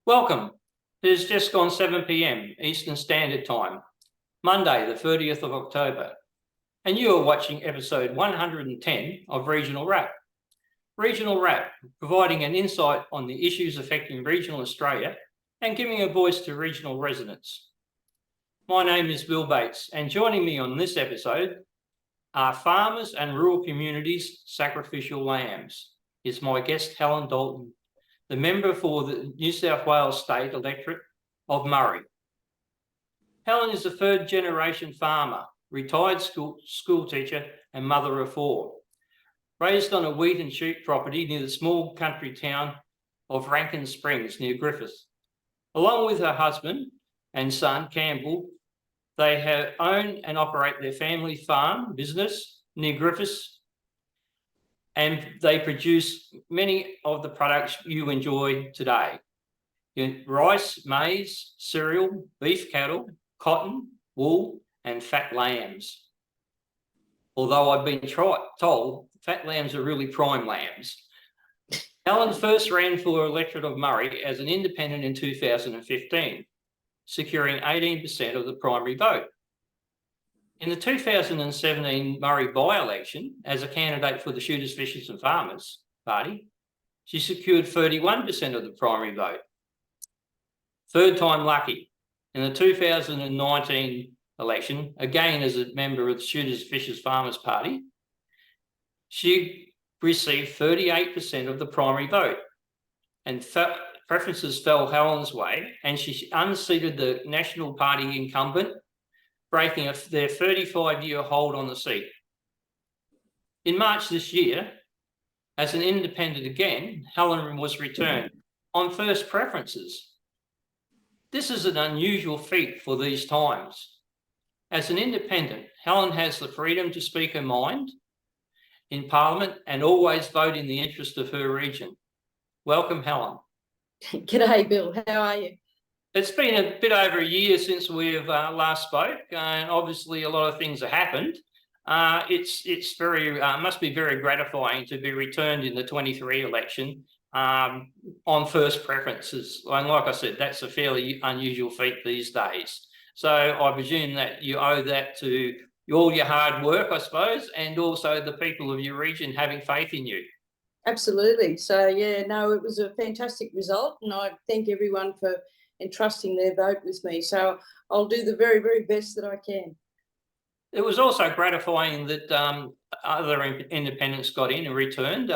Welcome. It has just gone 7 p.m. Eastern Standard Time, Monday, the 30th of October, and you are watching episode 110 of Regional Wrap. Regional Wrap, providing an insight on the issues affecting regional Australia and giving a voice to regional residents. My name is Bill Bates, and joining me on this episode are Farmers and Rural Communities Sacrificial Lambs. Is my guest Helen Dalton, the member for the New South Wales State Electorate of Murray. Helen is a third-generation farmer, retired school teacher and mother of four, raised on a wheat and sheep property near the small country town of Rankin Springs near Griffith. Along with her husband and son, Campbell, they own and operate their family farm business near Griffith, and they produce many of the products you enjoy today. Rice, maize, cereal, beef cattle, cotton, wool, and fat lambs. Although I've been told fat lambs are really prime lambs. Helen first ran for Electorate of Murray as an independent in 2015, securing 18% of the primary vote. In the 2017 Murray by-election, as a candidate for the Shooters, Fishers and Farmers Party, she secured 31% of the primary vote. Third time lucky. In the 2019 election, again as a member of the Shooters, Fishers Farmers Party, she received 38% of the primary vote, and preferences fell Helen's way, and she unseated the National Party incumbent, breaking their 35-year hold on the seat. In March this year, as an independent again, Helen was returned on first preferences. This is an unusual feat for these times. As an independent, Helen has the freedom to speak her mind in Parliament and always vote in the interest of her region. Welcome, Helen. G'day, Bill. How are you? It's been a bit over a year since we've last spoke, and obviously a lot of things have happened. It's very must be very gratifying to be returned in the 23 election on first preferences. And like I said, that's a fairly unusual feat these days. So I presume that you owe that to all your hard work, I suppose, and also the people of your region having faith in you. Absolutely. So yeah, no, it was a fantastic result, and I thank everyone for entrusting their vote with me. So I'll do the very, very best that I can. It was also gratifying that other independents got in and returned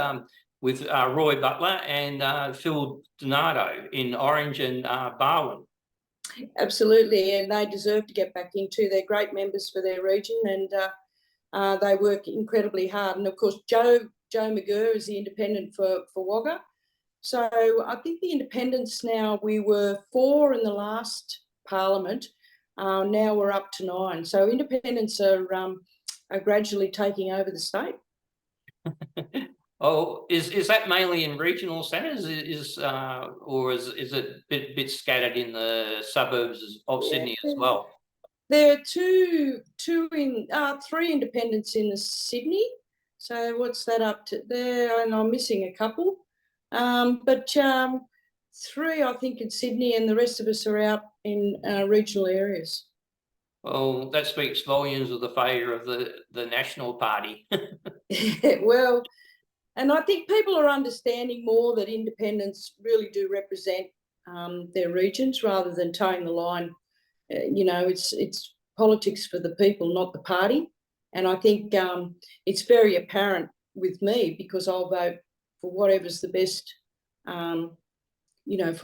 with Roy Butler and Phil Donato in Orange and Barwon. Absolutely, and they deserve to get back into. They're great members for their region, and they work incredibly hard. And of course, Joe McGurr is the independent for Wagga. So I think the independents now, we were 4 in the last parliament. Now we're up to 9. So independents are gradually taking over the state. Oh, is that mainly in regional centres, or is it a bit scattered in the suburbs of Sydney as well? There are 3 independents in the Sydney. So what's that up to there? And I'm missing a couple. But 3, I think, in Sydney, and the rest of us are out in regional areas. Well, that speaks volumes of the favour of the National Party. Well, and I think people are understanding more that independents really do represent their regions rather than towing the line. It's politics for the people, not the party. And I think it's very apparent with me, because I'll vote for whatever's the best, for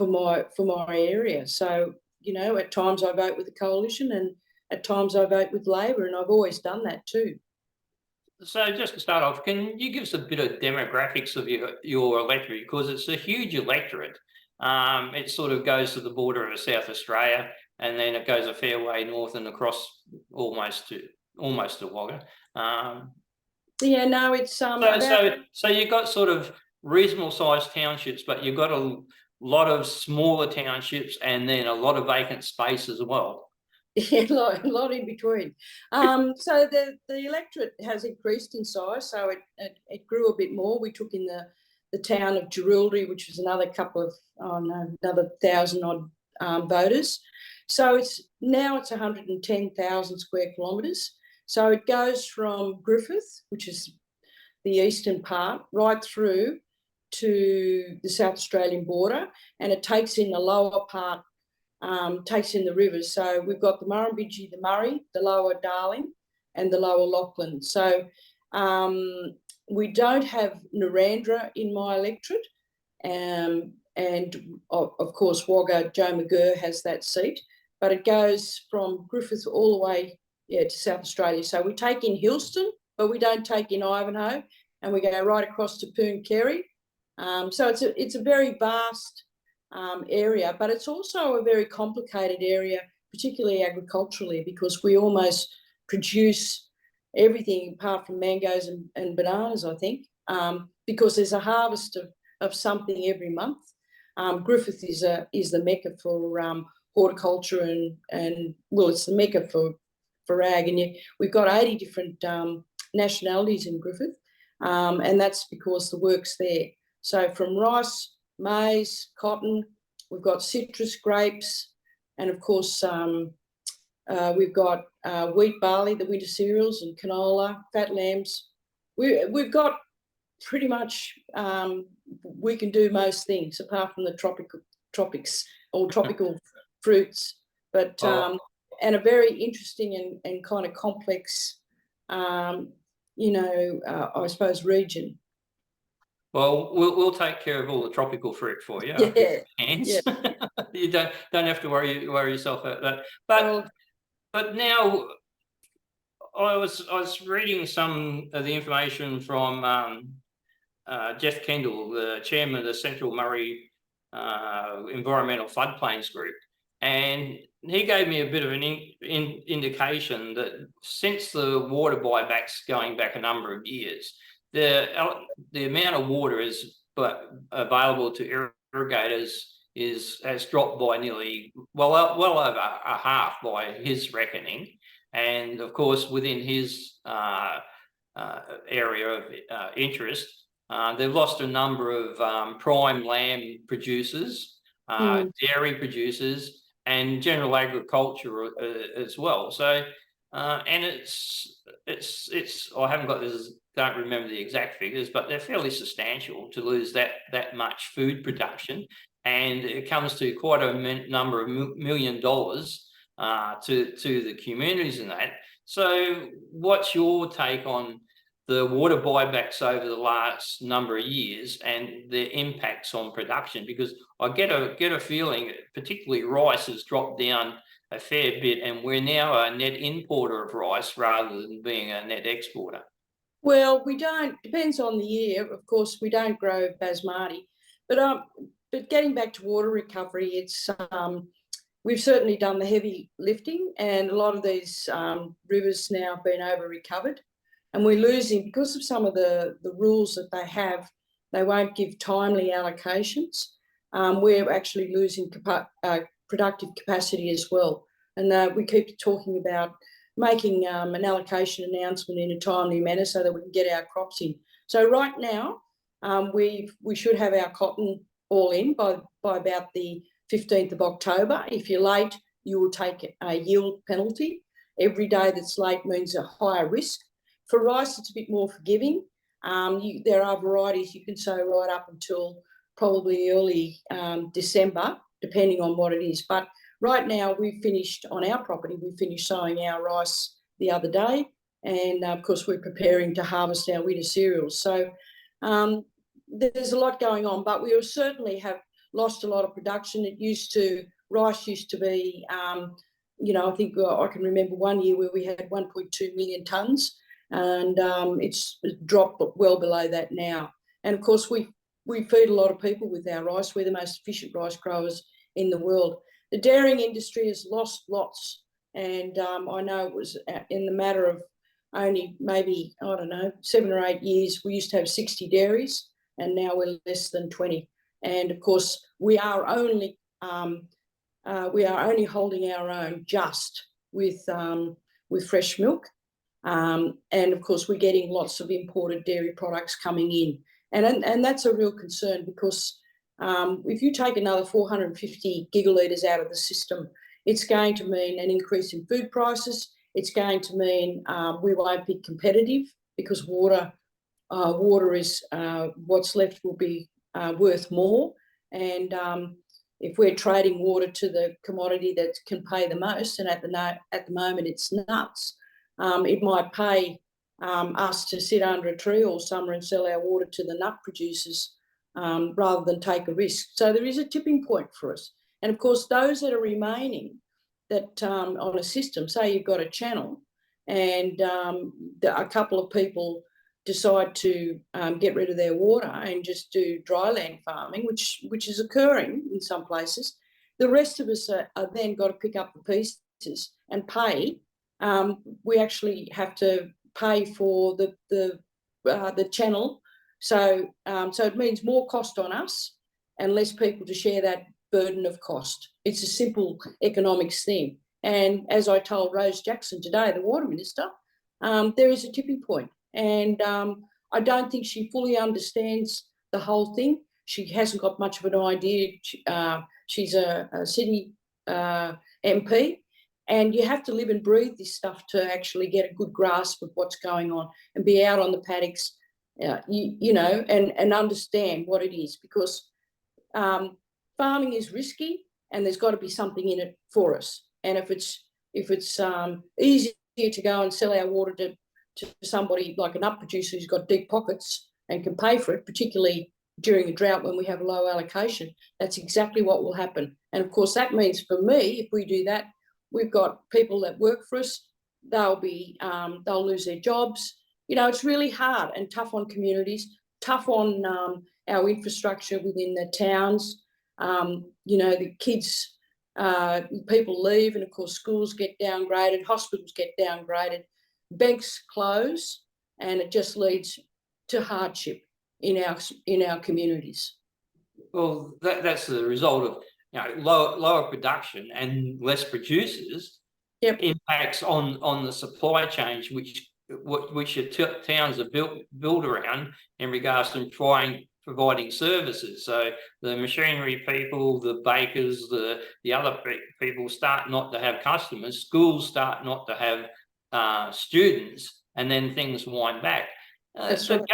my area. So, at times I vote with the coalition, and at times I vote with Labor, and I've always done that too. So just to start off, can you give us a bit of demographics of your electorate? Because it's a huge electorate. It sort of goes to the border of South Australia, and then it goes a fair way north and across almost to Wagga. Yeah, no, it's so you've got sort of reasonable sized townships, but you've got a lot of smaller townships and then a lot of vacant space as well. Yeah, a lot in between. So the electorate has increased in size, so it grew a bit more. We took in the town of Jerilderie, which was another 1,000 odd voters. So it's 110,000 square kilometres. So it goes from Griffith, which is the eastern part, right through to the South Australian border, and it takes in the lower part, takes in the rivers. So we've got the Murrumbidgee, the Murray, the lower Darling, and the lower Lachlan. So we don't have Narrandera in my electorate, and of course Wagga, Joe McGurr has that seat, but it goes from Griffith all the way to South Australia. So we take in Hillston, but we don't take in Ivanhoe, and we go right across to Pooncarie. So it's a very vast area, but it's also a very complicated area, particularly agriculturally, because we almost produce everything apart from mangoes and bananas, I think, because there's a harvest of something every month. Griffith is the mecca for horticulture and well, it's the mecca for ag, and we've got 80 different nationalities in Griffith, and that's because the work's there. So from rice, maize, cotton, we've got citrus, grapes, and of course we've got wheat, barley, the winter cereals, and canola, fat lambs. We've got pretty much, we can do most things apart from the tropics or tropical fruits, but and a very interesting and kind of complex, I suppose, region. Well, we'll take care of all the tropical fruit for you. Yeah. Hands. Yeah. You don't have to worry yourself about that. But now I was reading some of the information from Jeff Kendall, the chairman of the Central Murray Environmental Floodplains Group, and he gave me a bit of an indication that since the water buybacks going back a number of years, the amount of water available to irrigators has dropped by nearly well over a half by his reckoning, and of course within his area of interest, they've lost a number of prime lamb producers, dairy producers, and general agriculture as well. So, and it's I haven't got this. Don't remember the exact figures, but they're fairly substantial to lose that much food production, and it comes to quite a number of $1 million to the communities in that. So, what's your take on the water buybacks over the last number of years and their impacts on production? Because I get a feeling, particularly rice has dropped down a fair bit, and we're now a net importer of rice rather than being a net exporter. Well, we don't. Depends on the year. Of course, we don't grow basmati, but getting back to water recovery, it's we've certainly done the heavy lifting, and a lot of these rivers now have been over recovered, and we're losing because of some of the rules that they have. They won't give timely allocations. We're actually losing productive capacity as well, and we keep talking about making an allocation announcement in a timely manner so that we can get our crops in. So right now, we should have our cotton all in by about the 15th of October. If you're late, you will take a yield penalty. Every day that's late means a higher risk. For rice, it's a bit more forgiving. There are varieties you can sow right up until probably early December, depending on what it is. But right now, we finished on our property, we finished sowing our rice the other day, and of course we're preparing to harvest our winter cereals. So there's a lot going on, but we will certainly have lost a lot of production. Rice used to be, I think I can remember one year where we had 1.2 million tonnes, and it's dropped well below that now. And of course we feed a lot of people with our rice. We're the most efficient rice growers in the world. The dairying industry has lost lots, and I know it was in the matter of only maybe, 7 or 8 years, we used to have 60 dairies, and now we're less than 20. And of course, we are only holding our own just with fresh milk, and of course, we're getting lots of imported dairy products coming in. And that's a real concern, because if you take another 450 gigalitres out of the system, it's going to mean an increase in food prices. It's going to mean we won't be competitive, because water is what's left will be worth more. And if we're trading water to the commodity that can pay the most, and at the moment it's nuts, it might pay us to sit under a tree all summer and sell our water to the nut producers rather than take a risk. So there is a tipping point for us. And of course, those that are remaining that on a system, say you've got a channel and a couple of people decide to get rid of their water and just do dry land farming, which is occurring in some places, the rest of us are then got to pick up the pieces and pay. We actually have to pay for the channel. So it means more cost on us and less people to share that burden of cost. It's a simple economics thing. And as I told Rose Jackson today, the Water Minister, there is a tipping point. And I don't think she fully understands the whole thing. She hasn't got much of an idea. She's a city MP, and you have to live and breathe this stuff to actually get a good grasp of what's going on and be out on the paddocks, you know, and understand what it is, because farming is risky and there's got to be something in it for us. And if it's easier to go and sell our water to somebody like a nut producer who's got deep pockets and can pay for it, particularly during a drought when we have low allocation, that's exactly what will happen. And of course, that means for me, if we do that, we've got people that work for us, they'll lose their jobs. You know, it's really hard and tough on communities, tough on our infrastructure within the towns. You know, the kids, people leave, and of course schools get downgraded, hospitals get downgraded, banks close, and it just leads to hardship in our communities. Well, that's the result of, you know, lower production and less producers. Yep. Impacts on the supply chains, which your towns are built around in regards to providing services. So the machinery people, the bakers, the other people start not to have customers. Schools start not to have students, and then things wind back. The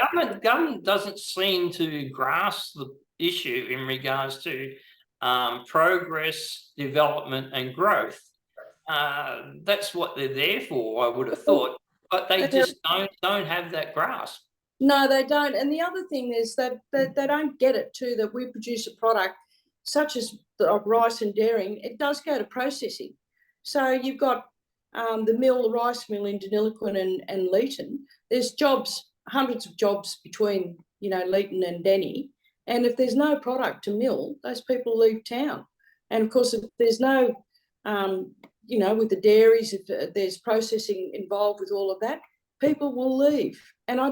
government doesn't seem to grasp the issue in regards to progress, development, and growth. That's what they're there for, I would have thought, but they just don't have that grasp. No, they don't. And the other thing is that they don't get it too, that we produce a product such as rice and dairy. It does go to processing. So you've got the rice mill in Deniliquin and Leeton. There's jobs, hundreds of jobs between, you know, Leeton and Denny. And if there's no product to mill, those people leave town. And of course, if there's no, you know, with the dairies, if there's processing involved with all of that, people will leave. And I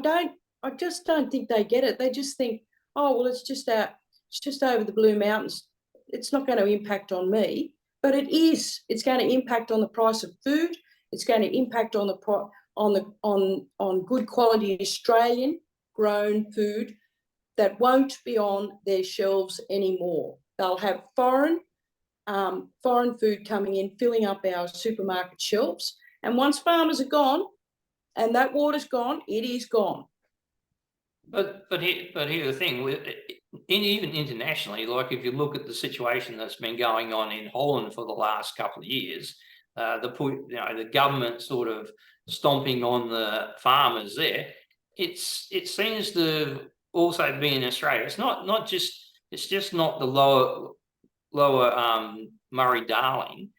just don't think they get it. They just think, oh, well, it's just over the Blue Mountains. It's not going to impact on me. But it is. It's going to impact on the price of food. It's going to impact on good quality Australian grown food that won't be on their shelves anymore. They'll have foreign food coming in, filling up our supermarket shelves. And once farmers are gone and that water's gone, it is gone. But here's the thing, even internationally, like if you look at the situation that's been going on in Holland for the last couple of years, the government sort of stomping on the farmers there, it seems to also be in Australia. It's just not the lower Murray-Darling.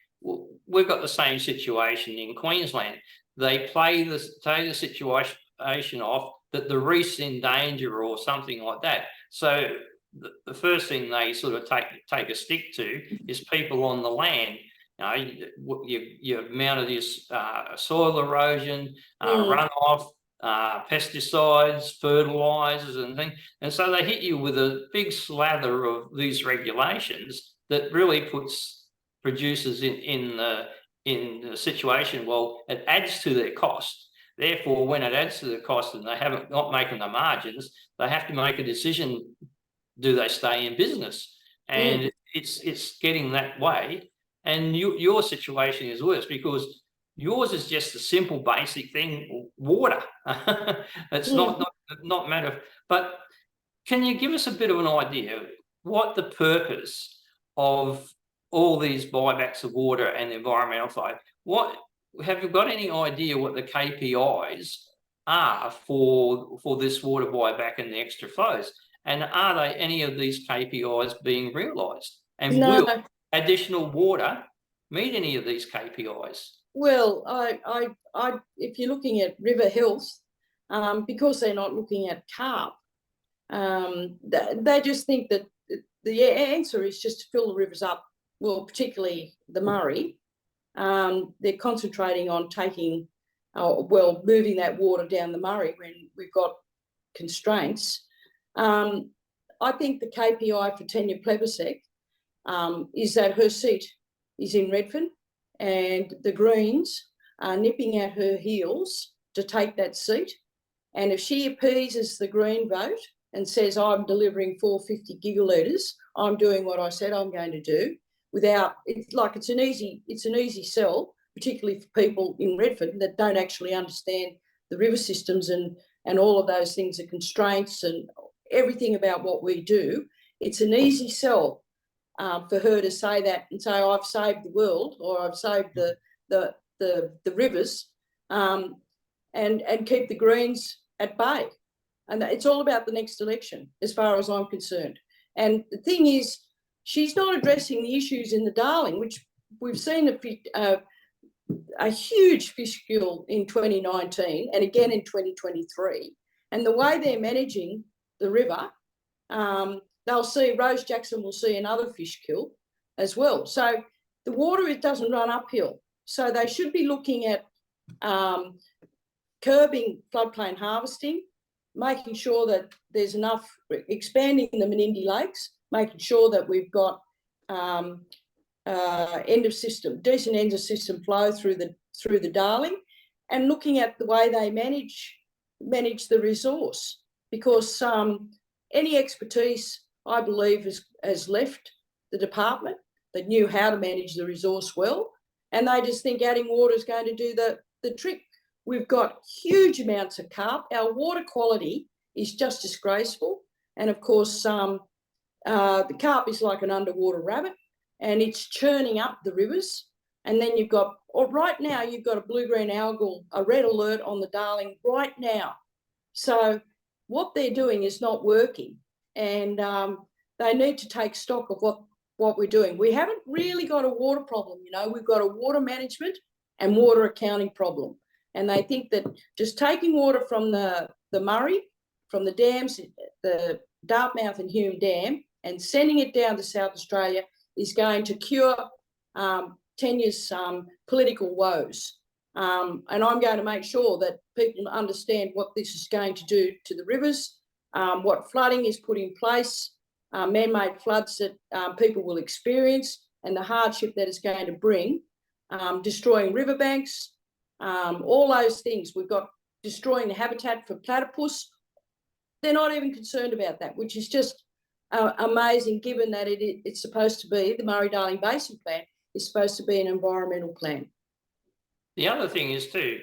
We've got the same situation in Queensland. They play the situation off that the reef's in danger or something like that. So the first thing they sort of take a stick to is people on the land. You mounted this soil erosion, runoff, pesticides, fertilizers, and things. And so they hit you with a big slather of these regulations that really puts producers in the situation. Well, it adds to their cost. Therefore, when it adds to the cost and they haven't not making the margins, they have to make a decision: do they stay in business? And it's getting that way. And your situation is worse because yours is just a simple, basic thing: water. It's not matter. But can you give us a bit of an idea what the purpose of all these buybacks of water and the environmental side? What have you got any idea what the KPIs are for this water buyback and the extra flows? And are they any of these KPIs being realised? And will additional water meet any of these KPIs? Well, if you're looking at river health, because they're not looking at carp, they just think that the answer is just to fill the rivers up. Well, particularly the Murray. They're concentrating on moving that water down the Murray when we've got constraints. I think the KPI for Tanya Plibersek is that her seat is in Redfern and the Greens are nipping at her heels to take that seat. And if she appeases the Green vote and says, I'm delivering 450 gigalitres, I'm doing what I said I'm going to do, it's an easy sell, particularly for people in Redfern that don't actually understand the river systems and all of those things, the constraints and everything about what we do. It's an easy sell for her to say that and say, I've saved the world, or I've saved the rivers, and keep the Greens at bay. And it's all about the next election, as far as I'm concerned. And the thing is, she's not addressing the issues in the Darling, which we've seen a huge fish kill in 2019 and again in 2023. And the way they're managing the river, Rose Jackson will see another fish kill as well. So the water, it doesn't run uphill. So they should be looking at curbing floodplain harvesting, making sure that there's enough, expanding the Menindee Lakes, making sure that we've got decent end of system flow through the Darling, and looking at the way they manage the resource, because any expertise, I believe, has left the department that knew how to manage the resource well, and they just think adding water is going to do the trick. We've got huge amounts of carp. Our water quality is just disgraceful, and of course the carp is like an underwater rabbit, and it's churning up the rivers. And then right now you've got a blue-green algal, a red alert on the Darling right now. So what they're doing is not working, and they need to take stock of what we're doing. We haven't really got a water problem, we've got a water management and water accounting problem. And they think that just taking water from the Murray, from the dams, the Dartmouth and Hume Dam, and sending it down to South Australia is going to cure Tanya's political woes. And I'm going to make sure that people understand what this is going to do to the rivers, what flooding is put in place, man-made floods that people will experience, and the hardship that it's going to bring, destroying riverbanks, all those things. We've got destroying the habitat for platypus. They're not even concerned about that, which is just amazing, given that it's supposed to be, the Murray-Darling Basin Plan is supposed to be an environmental plan. The other thing is too,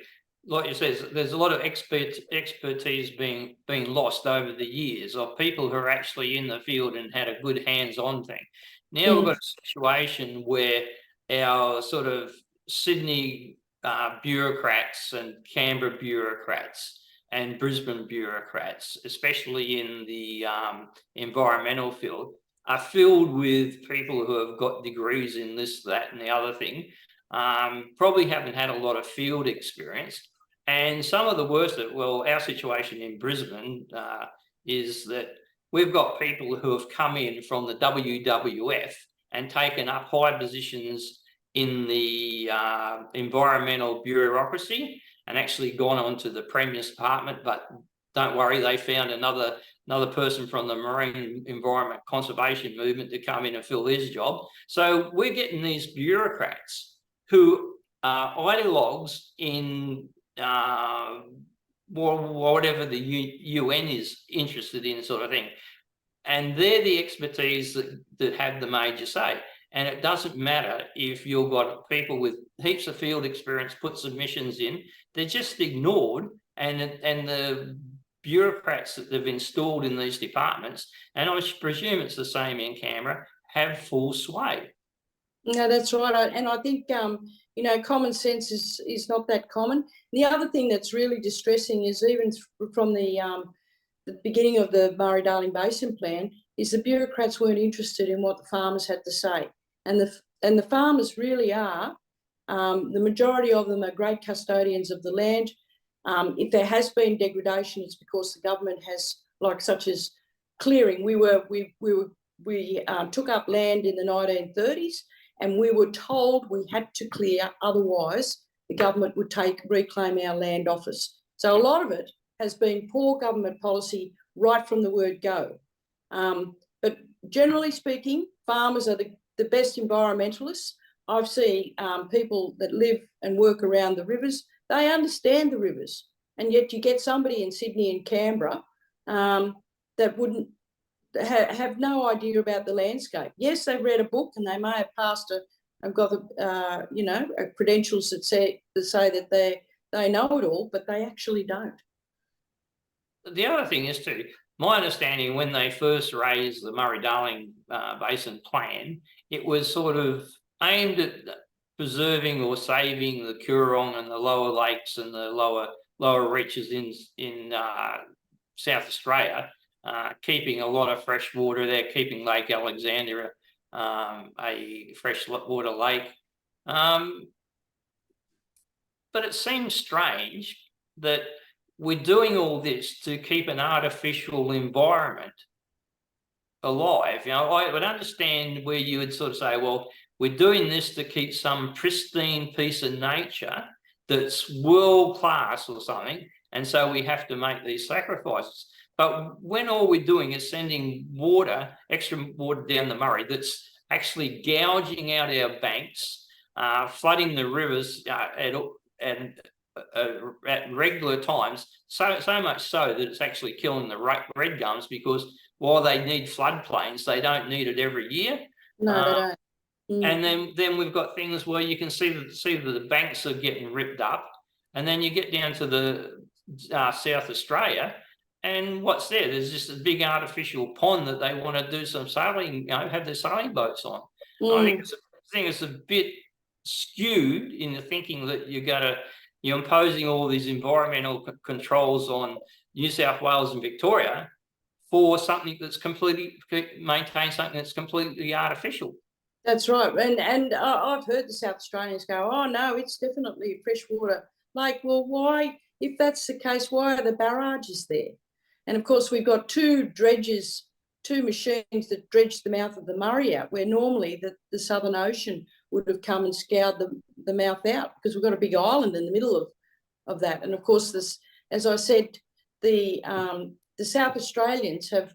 like you said, there's a lot of expertise being lost over the years of people who are actually in the field and had a good hands-on thing. Now we've got a situation where our sort of Sydney bureaucrats and Canberra bureaucrats and Brisbane bureaucrats, especially in the environmental field, are filled with people who have got degrees in this, that, and the other thing, probably haven't had a lot of field experience. And some of the worst, our situation in Brisbane is that we've got people who have come in from the WWF and taken up high positions in the environmental bureaucracy and actually gone on to the Premier's department, but don't worry, they found another person from the marine environment conservation movement to come in and fill his job. So we're getting these bureaucrats who are ideologues in whatever the UN is interested in, sort of thing. And they're the expertise that have the major say. And it doesn't matter if you've got people with heaps of field experience put submissions in, they're just ignored, and the bureaucrats that they've installed in these departments, and I presume it's the same in Canberra, have full sway. No, that's right. And I think, you know, common sense is not that common. The other thing that's really distressing is, even from the beginning of the Murray-Darling Basin Plan, is the bureaucrats weren't interested in what the farmers had to say. And the farmers really are, the majority of them are great custodians of the land. If there has been degradation, it's because the government has, like, such as clearing. We took up land in the 1930s, and we were told we had to clear, otherwise the government would reclaim our land off us. So a lot of it has been poor government policy right from the word go. But generally speaking, farmers are the best environmentalists. I've seen people that live and work around the rivers, they understand the rivers. And yet you get somebody in Sydney and Canberra that wouldn't have no idea about the landscape. Yes, they've read a book and they may have passed have got the you know, credentials that say that they know it all, but they actually don't. The other thing is too, my understanding, when they first raised the Murray-Darling Basin Plan, it was sort of aimed at preserving or saving the Coorong and the lower lakes and the lower reaches in South Australia, keeping a lot of fresh water there, keeping Lake Alexandria a freshwater lake. But it seems strange that we're doing all this to keep an artificial environment alive. You know, I would understand where you would sort of say, well, we're doing this to keep some pristine piece of nature that's world class or something, and so we have to make these sacrifices. But when all we're doing is sending water, extra water down the Murray, that's actually gouging out our banks, flooding the rivers at regular times, so much so that it's actually killing the red gums, because while they need floodplains, they don't need it every year. No, they don't. And then we've got things where you can see that the banks are getting ripped up, and then you get down to the South Australia, and what's there? There's just a big artificial pond that they want to do some sailing, you know, have their sailing boats on. I think it's a bit skewed in the thinking that you're imposing all these environmental controls on New South Wales and Victoria for something that's completely artificial. That's right. And I've heard the South Australians go, oh, no, it's definitely freshwater. Like, well, why, if that's the case, why are the barrages there? And of course, we've got two machines that dredge the mouth of the Murray out, where normally the Southern Ocean would have come and scoured the mouth out, because we've got a big island in the middle of that. And of course, this, as I said, the South Australians have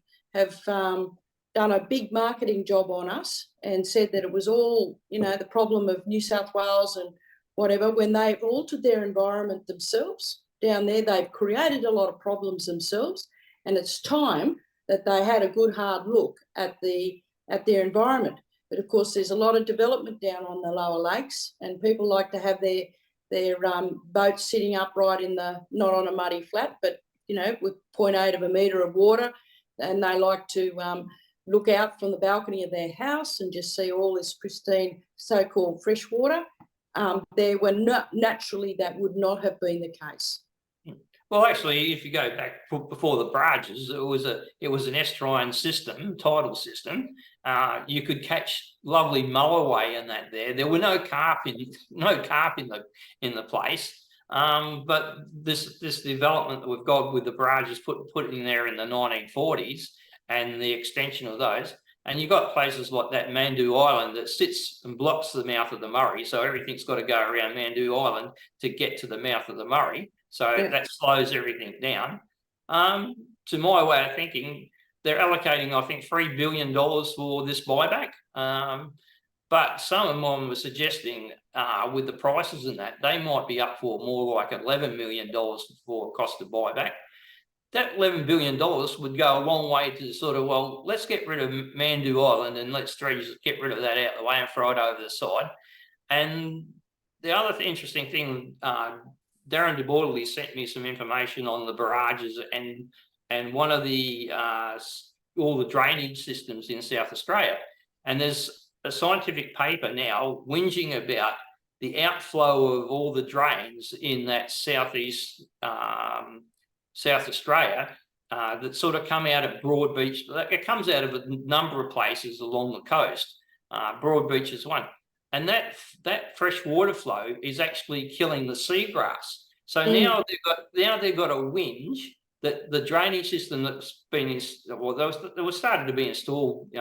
done a big marketing job on us and said that it was all, you know, the problem of New South Wales and whatever, when they've altered their environment themselves down there. They've created a lot of problems themselves, and it's time that they had a good hard look at their environment. But of course, there's a lot of development down on the lower lakes, and people like to have their boats sitting upright not on a muddy flat, but, you know, with 0.8 of a metre of water, and they like to look out from the balcony of their house and just see all this pristine so-called fresh water. There were naturally, that would not have been the case. Well, actually, if you go back before the barrages, it was an estuarine system, tidal system. You could catch lovely mulloway in that there. There were no carp in the place. But this development that we've got with the barrages put in there in the 1940s, and the extension of those, and you've got places like that Mandu Island that sits and blocks the mouth of the Murray, so everything's got to go around Mandu Island to get to the mouth of the Murray. So that slows everything down. To my way of thinking, they're allocating, I think, $3 billion for this buyback. But some of them were suggesting with the prices and that, they might be up for more like $11 million for cost of buyback. That $11 billion would go a long way to sort of, well, let's get rid of Mandu Island and let's get rid of that out of the way and throw it over the side. And the other interesting thing, Darren de Borderly sent me some information on the barrages and one of the all the drainage systems in South Australia. And there's a scientific paper now whinging about the outflow of all the drains in that southeast South Australia that sort of come out of Broadbeach. It comes out of a number of places along the coast. Broadbeach is one. And that fresh water flow is actually killing the seagrass. So now they've got a whinge that the drainage system that's been there was started to be installed,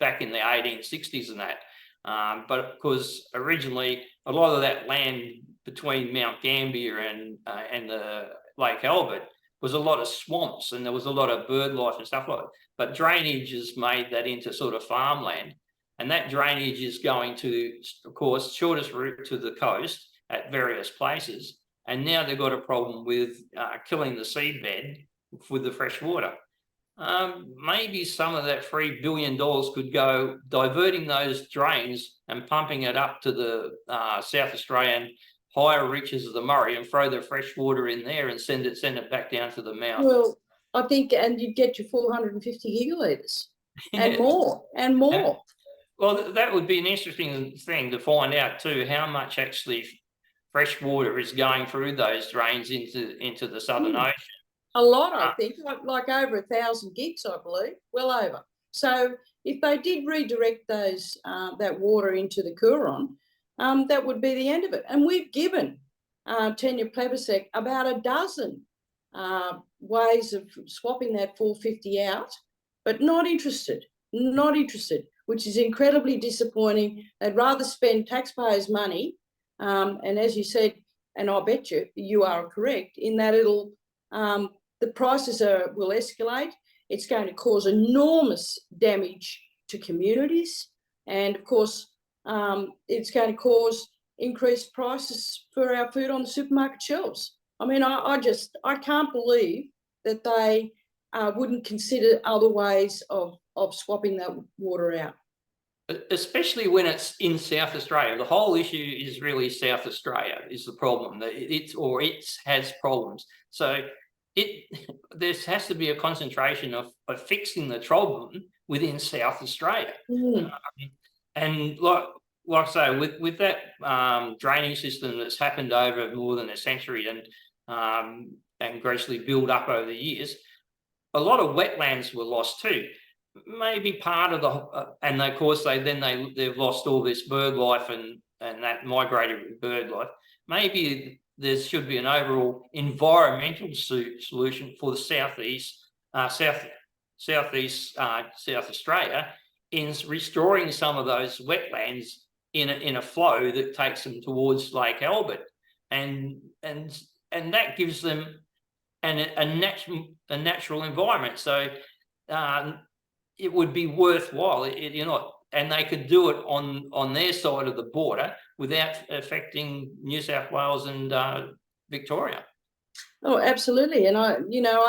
back in the 1860s and that. But of course, originally a lot of that land between Mount Gambier and the Lake Albert was a lot of swamps and there was a lot of bird life and stuff like that. But drainage has made that into sort of farmland. And that drainage is going to, of course, shortest route to the coast at various places. And now they've got a problem with killing the seedbed with the fresh water. Maybe some of that $3 billion could go diverting those drains and pumping it up to the South Australian higher reaches of the Murray and throw the fresh water in there and send it back down to the mouth. Well, I think, and you'd get your 450 gigalitres and more. Well, that would be an interesting thing to find out too, how much actually fresh water is going through those drains into the Southern Ocean. A lot, I think, like over 1,000 gigs, I believe, well over. So if they did redirect those that water into the Coorong, that would be the end of it. And we've given Tanya Plibersek about a dozen ways of swapping that 450 out, but not interested, which is incredibly disappointing. They'd rather spend taxpayers' money, and as you said, and I bet you are correct, in that it'll the prices will escalate. It's going to cause enormous damage to communities, and of course, it's going to cause increased prices for our food on the supermarket shelves. I mean, I can't believe that they wouldn't consider other ways of swapping that water out. Especially when it's in South Australia. The whole issue is really South Australia is the problem. It has problems. So there has to be a concentration of fixing the problem within South Australia. And like I say, with that drainage system that's happened over more than a century and gradually built up over the years, a lot of wetlands were lost too. Maybe part of and of course they've lost all this bird life and that migrated bird life. Maybe there should be an overall environmental solution for the southeast South Australia in restoring some of those wetlands in a flow that takes them towards Lake Albert, and that gives them a natural environment. So it would be worthwhile, and they could do it on their side of the border without affecting New South Wales and Victoria. Oh, absolutely. And I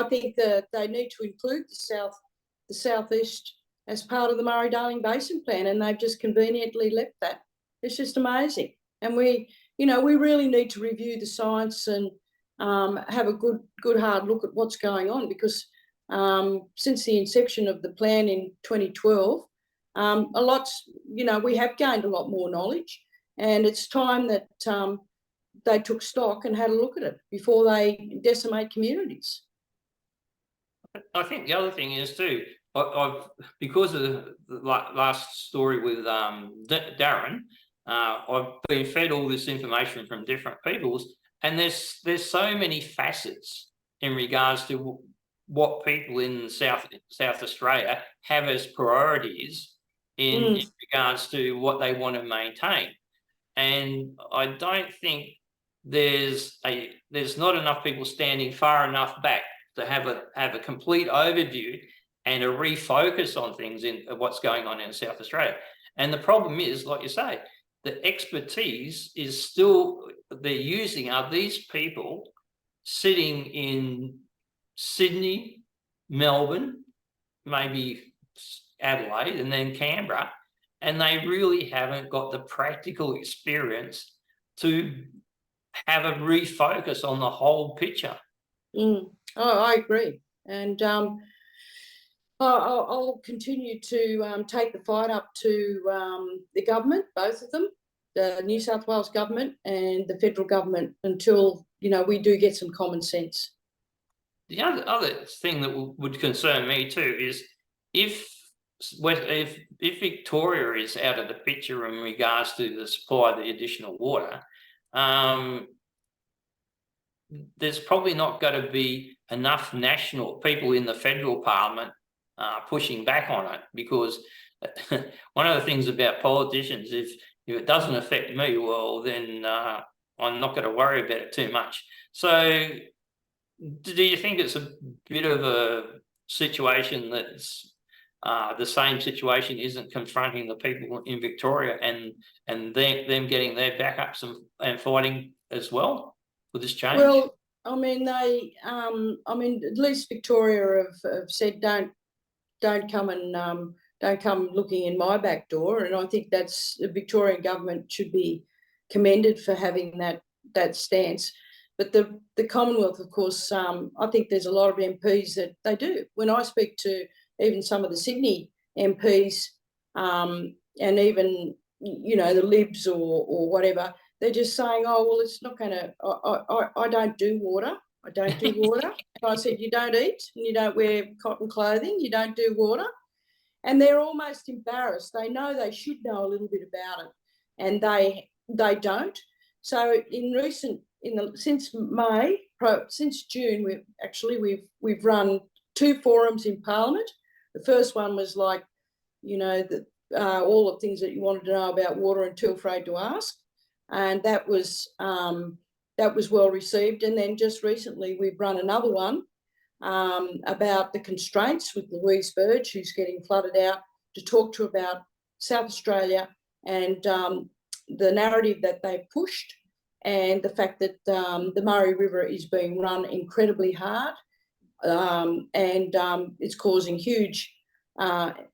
think that they need to include the southeast as part of the Murray-Darling Basin Plan, and they've just conveniently left that. It's just amazing. And we really need to review the science and have a good hard look at what's going on, because since the inception of the plan in 2012, we have gained a lot more knowledge, and it's time that they took stock and had a look at it before they decimate communities. I think the other thing is too, because of the last story with Darren, I've been fed all this information from different peoples, and there's so many facets in regards to what people in South Australia have as priorities in regards to what they want to maintain. And I don't think there's not enough people standing far enough back to have a complete overview and a refocus on things in what's going on in South Australia. And the problem is, like you say, the expertise is still they're using are these people sitting in Sydney, Melbourne, maybe Adelaide, and then Canberra, and they really haven't got the practical experience to have a refocus on the whole picture. Oh, I agree. And I'll continue to take the fight up to the government, both of them, the New South Wales government and the federal government, until, you know, we do get some common sense. The other thing that would concern me too is if Victoria is out of the picture in regards to the supply of the additional water, there's probably not going to be enough national people in the federal parliament pushing back on it, because one of the things about politicians, if it doesn't affect me, well, then I'm not going to worry about it too much. So do you think it's a bit of a situation that's the same situation isn't confronting the people in Victoria and them getting their backups and fighting as well for this change? Well, I mean, at least Victoria have said don't come looking in my back door, and I think that's the Victorian government should be commended for having that stance. But the Commonwealth, of course, I think there's a lot of MPs that they do. When I speak to even some of the Sydney MPs, and even, you know, the Libs or whatever, they're just saying, oh, well, it's not going to, I don't do water. I don't do water. And I said, you don't eat and you don't wear cotton clothing, you don't do water. And they're almost embarrassed. They know they should know a little bit about it, and they don't. So since June, we've run 2 forums in Parliament. The first one was like, you know, all the things that you wanted to know about water and too afraid to ask, and that was well received. And then just recently we've run another one about the constraints with Louise Burge, who's getting flooded out, to talk to about South Australia and the narrative that they've pushed, and the fact that the Murray River is being run incredibly hard, and it's causing huge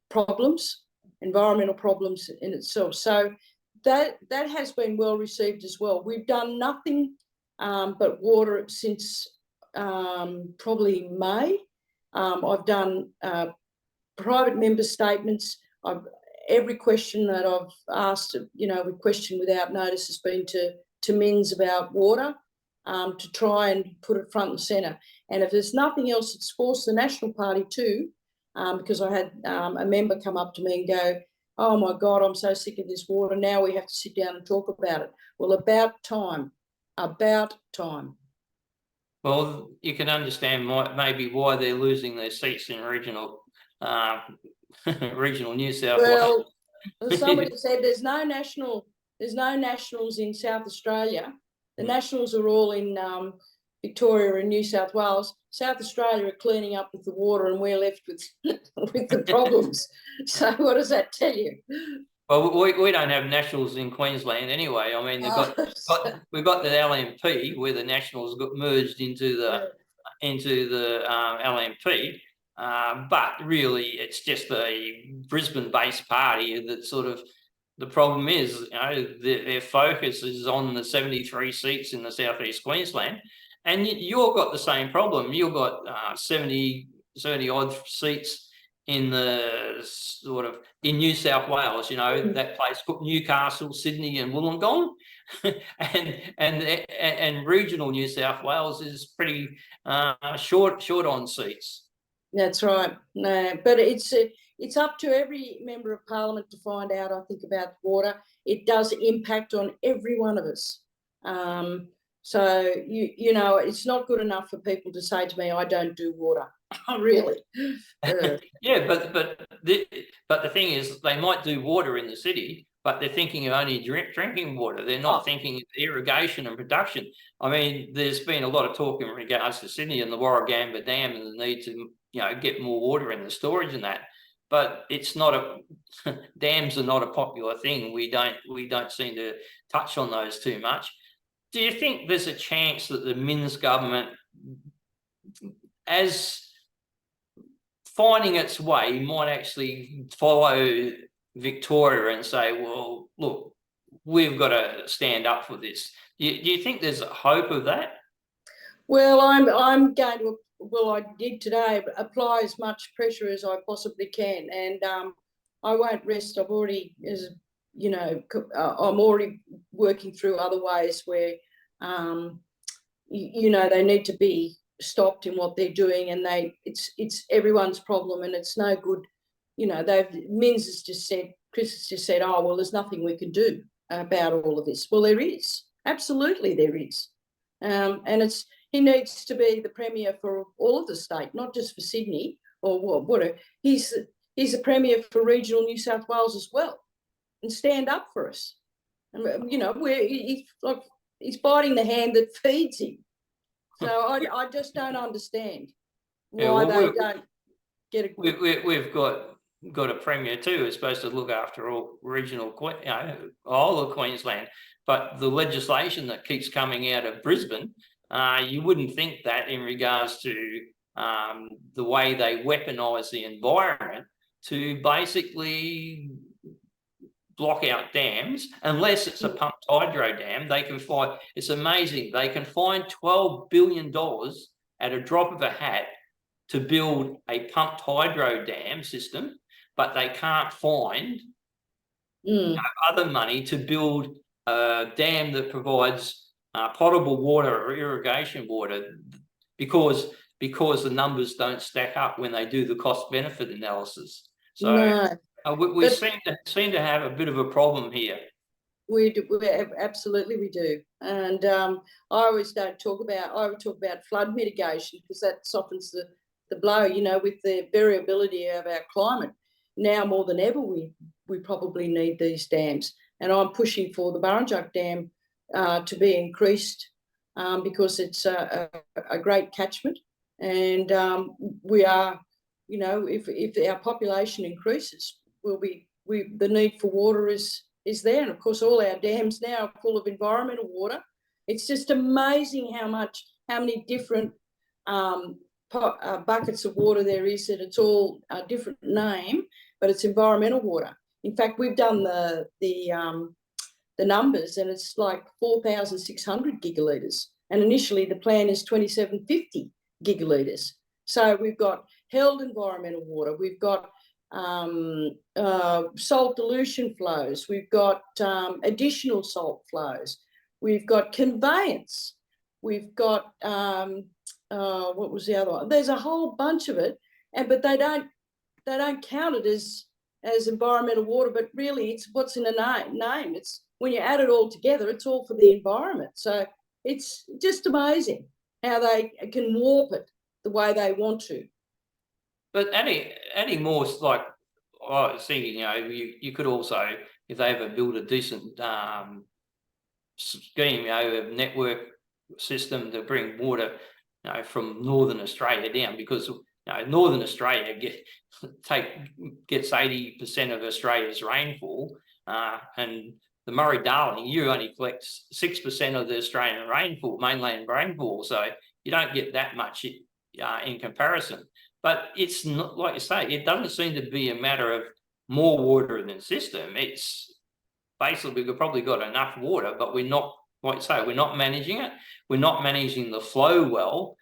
problems, environmental problems in itself. So that has been well received as well. We've done nothing but water since probably May. I've done private member statements. Every question that I've asked, you know, a question without notice has been to Mins about water, to try and put it front and centre. And if there's nothing else, it's forced the National Party too, because I had a member come up to me and go, oh my God, I'm so sick of this water. Now we have to sit down and talk about it. Well, about time. Well, you can understand maybe why they're losing their seats in regional New South Wales. Well, somebody said there's no nationals in South Australia. The nationals are all in Victoria and New South Wales. South Australia are cleaning up with the water, and we're left with the problems. So what does that tell you? Well, we don't have nationals in Queensland anyway. I mean, we've got the LNP, where the nationals got merged into the LNP, but really it's just a Brisbane-based party that sort of. The problem is, you know, their focus is on the 73 seats in the southeast Queensland, and you've got the same problem. You've got 70 odd seats in the in New South Wales. You know, that place, Newcastle, Sydney, and Wollongong, and regional New South Wales is pretty short on seats. That's right. No, but it's up to every member of Parliament to find out, I think, about water. It does impact on every one of us. So, you know, it's not good enough for people to say to me, I don't do water. Really? Yeah, but the thing is, they might do water in the city, but they're thinking of only drinking water. They're not thinking of irrigation and production. I mean, there's been a lot of talk in regards to Sydney and the Warragamba Dam and the need to, you know, get more water in the storage and that. but it's not dams are not a popular thing. We don't seem to touch on those too much. Do you think there's a chance that the Minns government, as finding its way, might actually follow Victoria and say, well, look, we've got to stand up for this? Do you think there's a hope of that? Well, I'm going to, well, I did today, apply as much pressure as I possibly can, and I won't rest. I've already, as you know, I'm already working through other ways where, you know, they need to be stopped in what they're doing, and it's everyone's problem, and it's no good. You know, Minns has just said, Chris has just said, oh, well, there's nothing we can do about all of this. Well, there is, absolutely there is, and he needs to be the premier for all of the state, not just for Sydney or what. He's the premier for regional New South Wales as well, and stand up for us. And, you know, he's biting the hand that feeds him. So I just don't understand why they don't get a. We've got a premier too who's supposed to look after all regional, you know, all of Queensland, but the legislation that keeps coming out of Brisbane, you wouldn't think that in regards to the way they weaponise the environment to basically block out dams, unless it's a pumped hydro dam. They can find, it's amazing, they can find $12 billion at a drop of a hat to build a pumped hydro dam system, but they can't find other money to build a dam that provides potable water or irrigation water, because the numbers don't stack up when they do the cost benefit analysis. So we seem to have a bit of a problem here. We do, absolutely we do, and I always don't talk about. I would talk about flood mitigation, because that softens the blow. You know, with the variability of our climate now more than ever, we probably need these dams, and I'm pushing for the Burrinjuck Dam to be increased because it's a great catchment, and we are, you know, if our population increases, the need for water is there, and of course all our dams now are full of environmental water. It's just amazing how many different buckets of water there is, that it's all a different name, but it's environmental water. In fact, we've done the numbers, and it's like 4,600 gigalitres, and initially the plan is 2,750 gigalitres. So we've got held environmental water, we've got salt dilution flows, we've got additional salt flows, we've got conveyance, we've got what was the other one? There's a whole bunch of it, but they don't count it as environmental water, but really it's what's in the name. It's when you add it all together, it's all for the environment. So it's just amazing how they can warp it the way they want to. But adding more, like I was thinking, you know, you could also, if they ever build a decent scheme, you know, a network system to bring water, you know, from Northern Australia down, because you know, Northern Australia gets 80% of Australia's rainfall, and the Murray-Darling, you only collect 6% of the Australian rainfall, mainland rainfall, so you don't get that much in comparison. But it's not, like you say, it doesn't seem to be a matter of more water in the system. It's basically we've probably got enough water, but we're not, like you say, we're not managing it. We're not managing the flow well.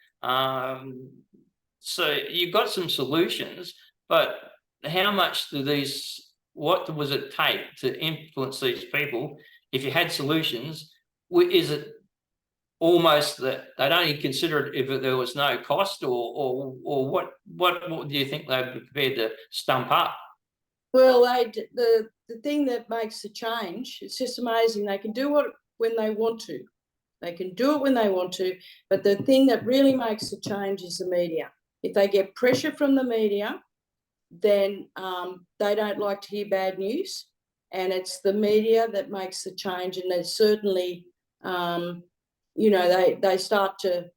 So you've got some solutions, but how much what was it take to influence these people? If you had solutions, is it almost that they'd only consider it if there was no cost, or what do you think they'd be prepared to stump up? Well, the thing that makes the change, it's just amazing. They can do it when they want to. They can do it when they want to, but the thing that really makes the change is the media. If they get pressure from the media, then they don't like to hear bad news, and it's the media that makes the change. And they certainly, you know, they start to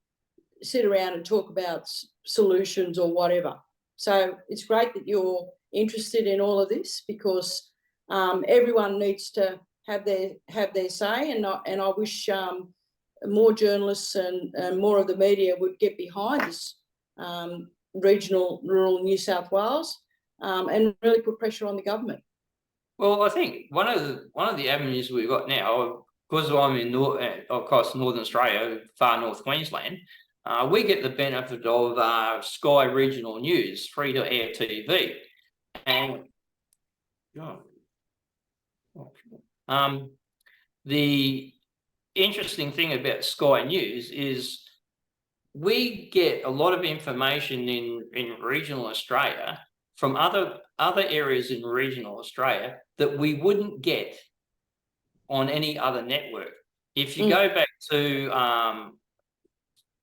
sit around and talk about solutions or whatever. So it's great that you're interested in all of this, because everyone needs to have their say, and I wish more journalists and more of the media would get behind this regional rural New South Wales and really put pressure on the government. Well, I think one of the avenues we've got now, because I'm in across Northern Australia, far North Queensland, we get the benefit of Sky Regional News, free to air TV, and the interesting thing about Sky News is we get a lot of information in regional Australia from other areas in regional Australia that we wouldn't get on any other network. If you go back to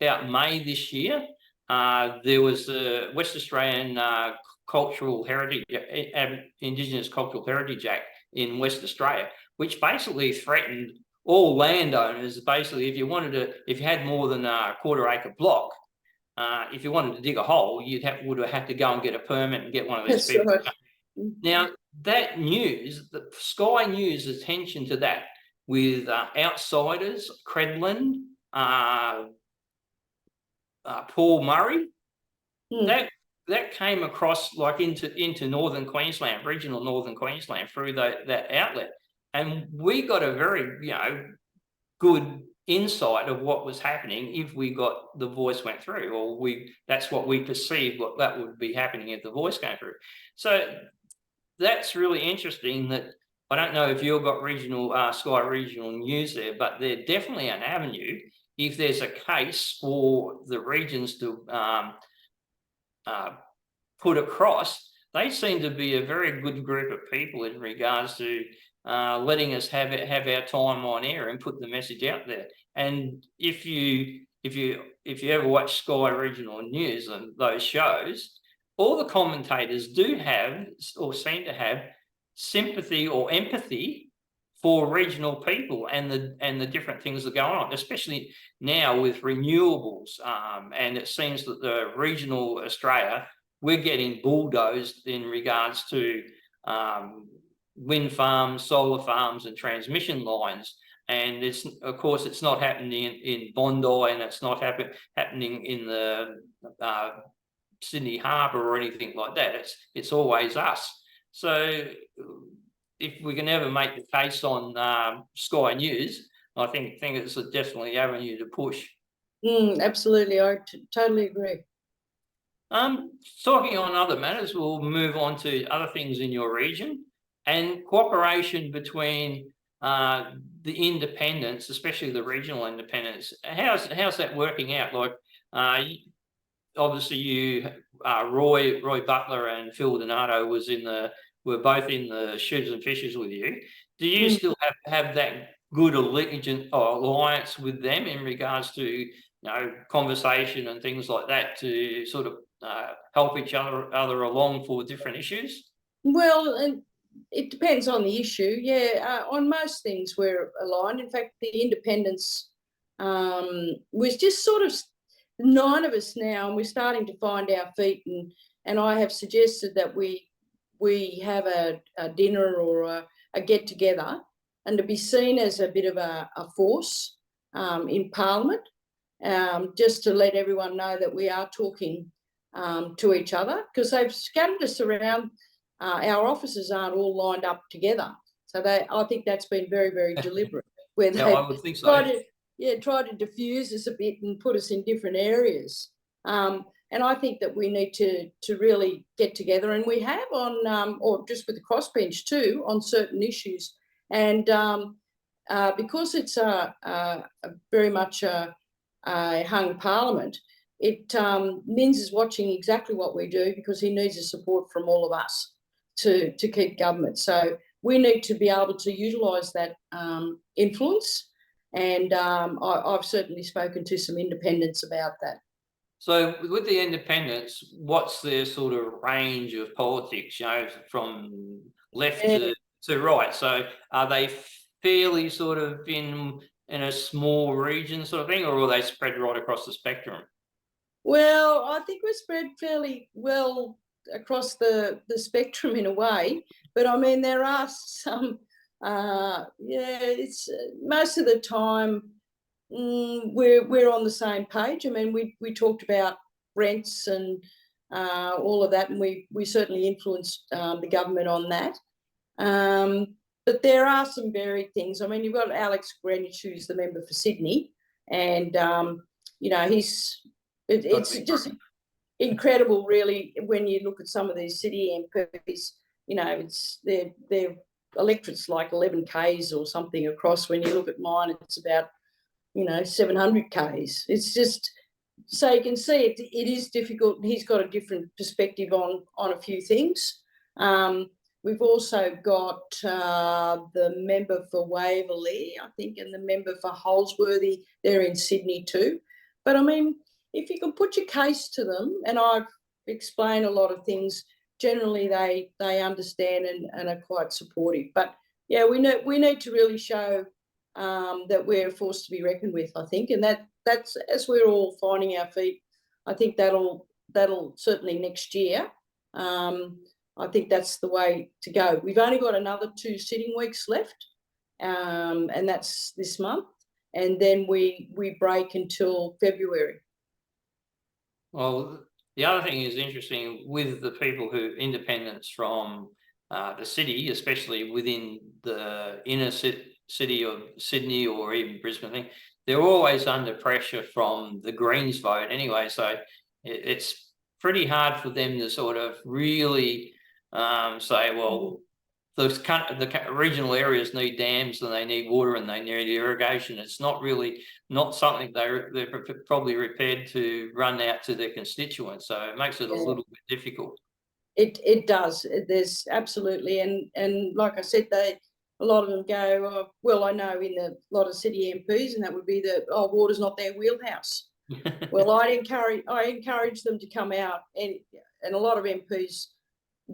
about May this year, there was the West Australian Cultural Heritage, Indigenous Cultural Heritage Act in West Australia, which basically threatened all landowners. Basically, if you had more than a quarter-acre block, if you wanted to dig a hole, would have had to go and get a permit and get one of these people. Right. Now, that news, the Sky News' attention to that, with Outsiders, Credland, Paul Murray, that came across like into Northern Queensland, regional Northern Queensland, through that outlet, and we got a very good insight of what was happening if we got the voice went through, or that's what we perceived what that would be happening if the voice came through. So that's really interesting. That I don't know if you've got regional Sky Regional News there, but they're definitely an avenue if there's a case for the regions to put across. They seem to be a very good group of people in regards to letting us have our time on air and put the message out there. And if you ever watch Sky Regional News and those shows, all the commentators do have, or seem to have, sympathy or empathy for regional people and the different things that are going on, especially now with renewables. And it seems that the regional Australia, we're getting bulldozed in regards to wind farms, solar farms, and transmission lines. And of course, it's not happening in Bondi, and it's not happening in the Sydney Harbour or anything like that. It's always us. So if we can ever make the case on Sky News, I think it's a definitely avenue to push. Absolutely, I totally agree. Talking on other matters, we'll move on to other things in your region, and cooperation between the independents, especially the regional independents. How's that working out? Like, obviously you, Roy Butler and Phil Donato were both in the Shooters and Fishers with you. Do you still have that good alliance with them in regards to conversation and things like that to sort of help each other along for different issues? Well, and it depends on the issue. Yeah, on most things we're aligned. In fact, the independents, we're just sort of 9 of us now, and we're starting to find our feet. And I have suggested that we have a dinner or a get together, and to be seen as a bit of a force in Parliament, just to let everyone know that we are talking to each other, because they've scattered us around. Our offices aren't all lined up together, so I think that's been very, very deliberate. Where yeah, I would think so. Try to diffuse us a bit and put us in different areas. And I think that we need to really get together, and we have or just with the crossbench too, on certain issues. And because it's very much a hung Parliament, Mins is watching exactly what we do, because he needs the support from all of us to keep government. So we need to be able to utilise that influence, and I've certainly spoken to some independents about that. So with the independents, what's their sort of range of politics, from left to right? So are they fairly sort of in a small region sort of thing, or are they spread right across the spectrum? Well, I think we're spread fairly well across the spectrum in a way. But I mean, there are some. It's most of the time we're on the same page. I mean, we talked about rents and all of that, and we certainly influenced the government on that. But there are some varied things. I mean, you've got Alex Greenwich, who's the member for Sydney, and it's just incredible, really, when you look at some of these city MPs. It's their electorate's like 11 Ks or something across. When you look at mine, it's about 700 Ks. It's just, so you can see it is difficult. He's got a different perspective on a few things. We've also got the member for Waverley, I think, and the member for Holsworthy. They're in Sydney too. But I mean, if you can put your case to them, and I've explained a lot of things, generally they understand and are quite supportive. But yeah, we need to really show that we're a force to be reckoned with, I think, and that's as we're all finding our feet. I think that'll certainly next year. I think that's the way to go. We've only got another 2 sitting weeks left, and that's this month, and then we break until February. Well, the other thing is interesting with the people who independents from the city, especially within the inner city of Sydney or even Brisbane, they're always under pressure from the Greens vote anyway. So it's pretty hard for them to sort of really say, well, the regional areas need dams and they need water and they need irrigation. It's not something they're probably prepared to run out to their constituents. So it makes it a little bit difficult. It does. There's absolutely, and like I said, a lot of them go, oh, well, I know in a lot of city MPs, and that would be water's not their wheelhouse. Well, I encourage them to come out, and a lot of MPs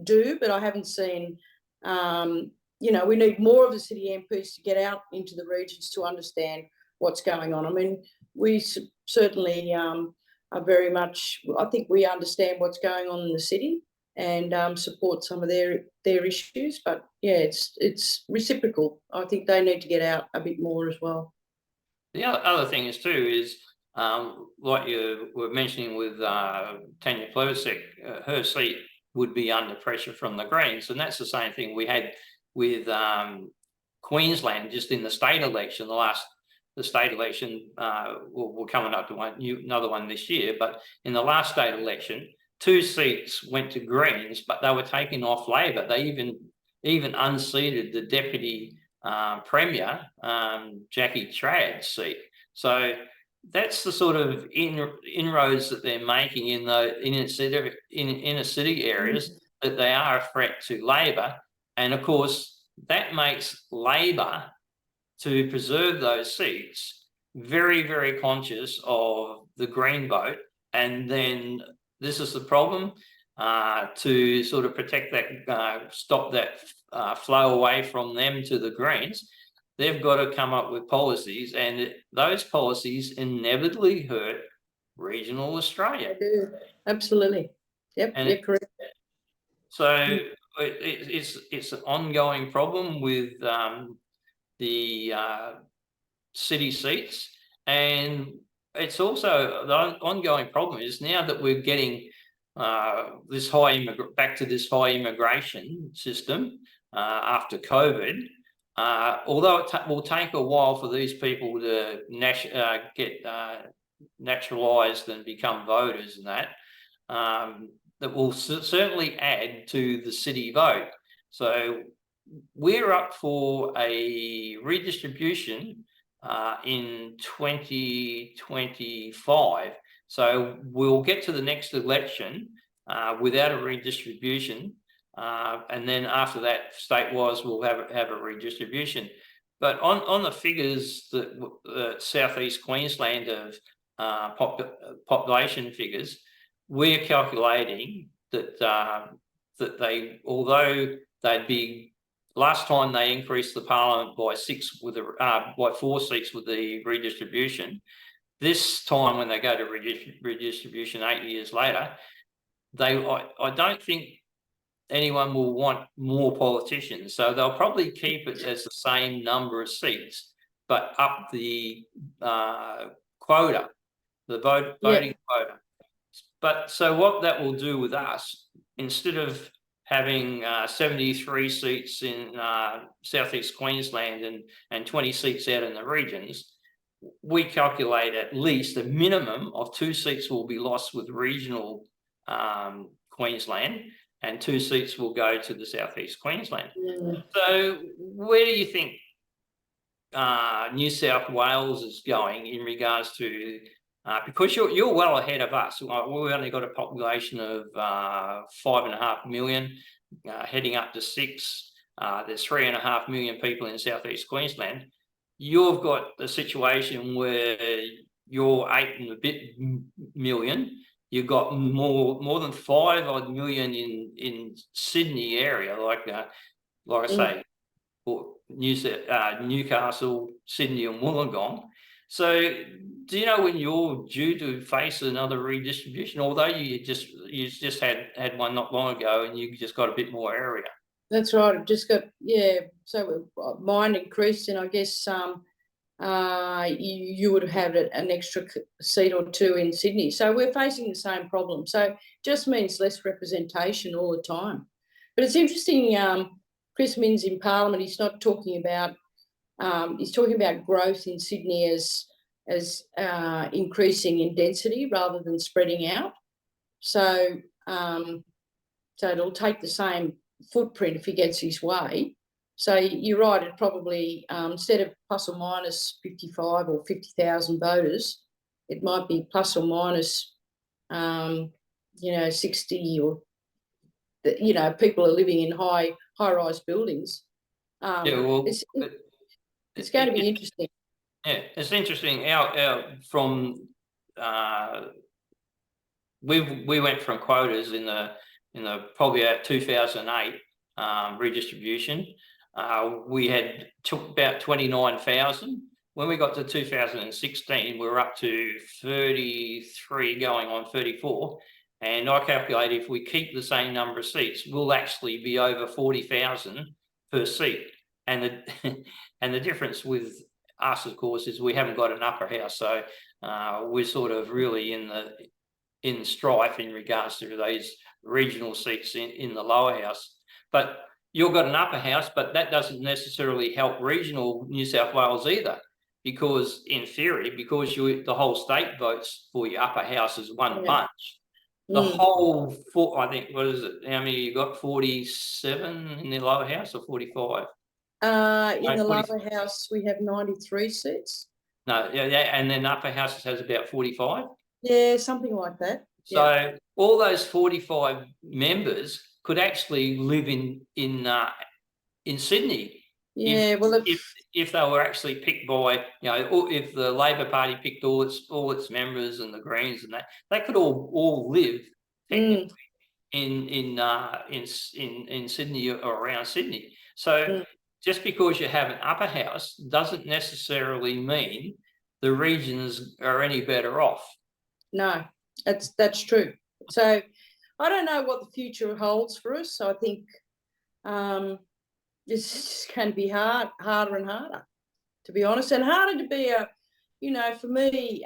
do, but I haven't seen. We need more of the city MPs to get out into the regions to understand what's going on. I mean, we certainly are very much. I think we understand what's going on in the city and support some of their issues. But yeah, it's reciprocal. I think they need to get out a bit more as well. The other thing is too is like you were mentioning with Tanya Plibersek, her seat would be under pressure from the Greens, and that's the same thing we had with Queensland just in the state election. The state election, we're coming up to another one this year, but in the last state election, 2 seats went to Greens, but they were taken off Labor. They even unseated the deputy premier, Jackie Tradd's seat. So that's the sort of inroads that they're making in the inner city areas, that they are a threat to Labor. And of course, that makes Labor, to preserve those seats, very, very conscious of the Green vote. And then this is the problem, to sort of protect that, stop that flow away from them to the Greens. They've got to come up with policies, and those policies inevitably hurt regional Australia. They do. Absolutely. Yep, you're correct. So it's an ongoing problem with the city seats, and it's also the ongoing problem is now that we're getting this back to this high immigration system after COVID. Although it will take a while for these people to get naturalised and become voters, and that will certainly add to the city vote. So we're up for a redistribution in 2025. So we'll get to the next election without a redistribution. And then after that, state-wise, we'll have a redistribution. But on the figures that Southeast Queensland of population figures, we're calculating that they, although they'd be, last time they increased the parliament by 4 seats with the redistribution, this time when they go to redistribution 8 years later, I don't think anyone will want more politicians, so they'll probably keep it as the same number of seats, but up the quota, the voting quota. But so what that will do with us, instead of having 73 seats in southeast Queensland and 20 seats out in the regions, we calculate at least a minimum of 2 seats will be lost with regional Queensland, and 2 seats will go to the southeast Queensland. So where do you think New South Wales is going in regards to, because you're well ahead of us. We've only got a population of 5.5 million, heading up to 6. There's 3.5 million people in southeast Queensland. You've got a situation where you're 8 and a bit million. You've got more than 5 odd million in Sydney area, like I say, Newcastle, Sydney, and Wollongong. So, do you know when you're due to face another redistribution? Although you just had one not long ago, and you just got a bit more area. That's right. I've just got, yeah. So mine increased, and I guess you would have had an extra seat or 2 in Sydney. So we're facing the same problem. So it just means less representation all the time. But it's interesting. Chris Minns in Parliament, he's not talking about. He's talking about growth in Sydney as increasing in density rather than spreading out. So so it'll take the same footprint if he gets his way. So you're right, it probably, instead of plus or minus 55 or 50,000 voters, it might be plus or minus, 60, or, people are living in high-rise buildings. It's going to be interesting. Yeah, it's interesting. We went from quotas in the probably at 2008 redistribution. We had took about 29,000. When we got to 2016, we were up to 33, going on 34. And I calculate if we keep the same number of seats, we'll actually be over 40,000 per seat. And the difference with us, of course, is we haven't got an upper house, so we're sort of really in strife in regards to those regional seats in the lower house. But you've got an upper house, but that doesn't necessarily help regional New South Wales either, because in theory, because the whole state votes for your upper house as one bunch. The whole, I think, what is it? How many you got? 47 in the lower house, or 45? In the lower house, we have 93 seats. No, yeah, and then upper house has about 45. Yeah, something like that. So all those 45 members could actually live in Sydney. Yeah, if they were actually picked by, if the Labor Party picked all its members, and the Greens and that, they could all live technically in Sydney or around Sydney. So just because you have an upper house doesn't necessarily mean the regions are any better off. No, that's true. So I don't know what the future holds for us. So I think it's going to be harder and harder, to be honest, and harder to be for me,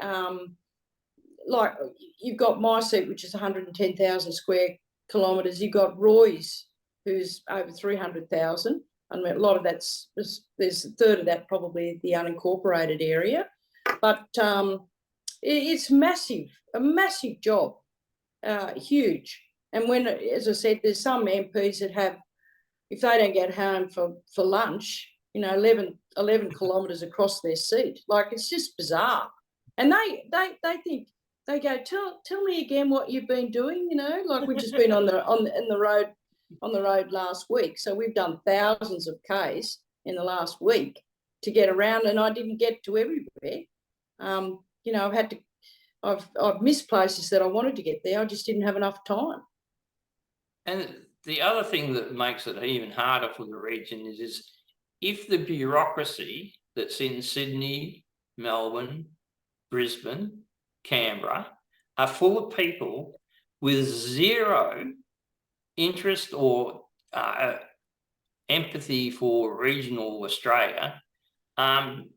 like you've got my seat, which is 110,000 square kilometres. You've got Roy's, who's over 300,000. I mean, a lot of there's a third of that probably the unincorporated area, but it's massive, a massive job, huge. And when, as I said, there's some MPs that have, if they don't get home for lunch, 11 kilometres across their seat, like it's just bizarre. And they think, they go, tell me again what you've been doing, like we've just been on the road last week. So we've done thousands of Ks in the last week to get around, and I didn't get to everywhere. I've missed places that I wanted to get there. I just didn't have enough time. And the other thing that makes it even harder for the region is if the bureaucracy that's in Sydney, Melbourne, Brisbane, Canberra are full of people with zero interest or empathy for regional Australia, and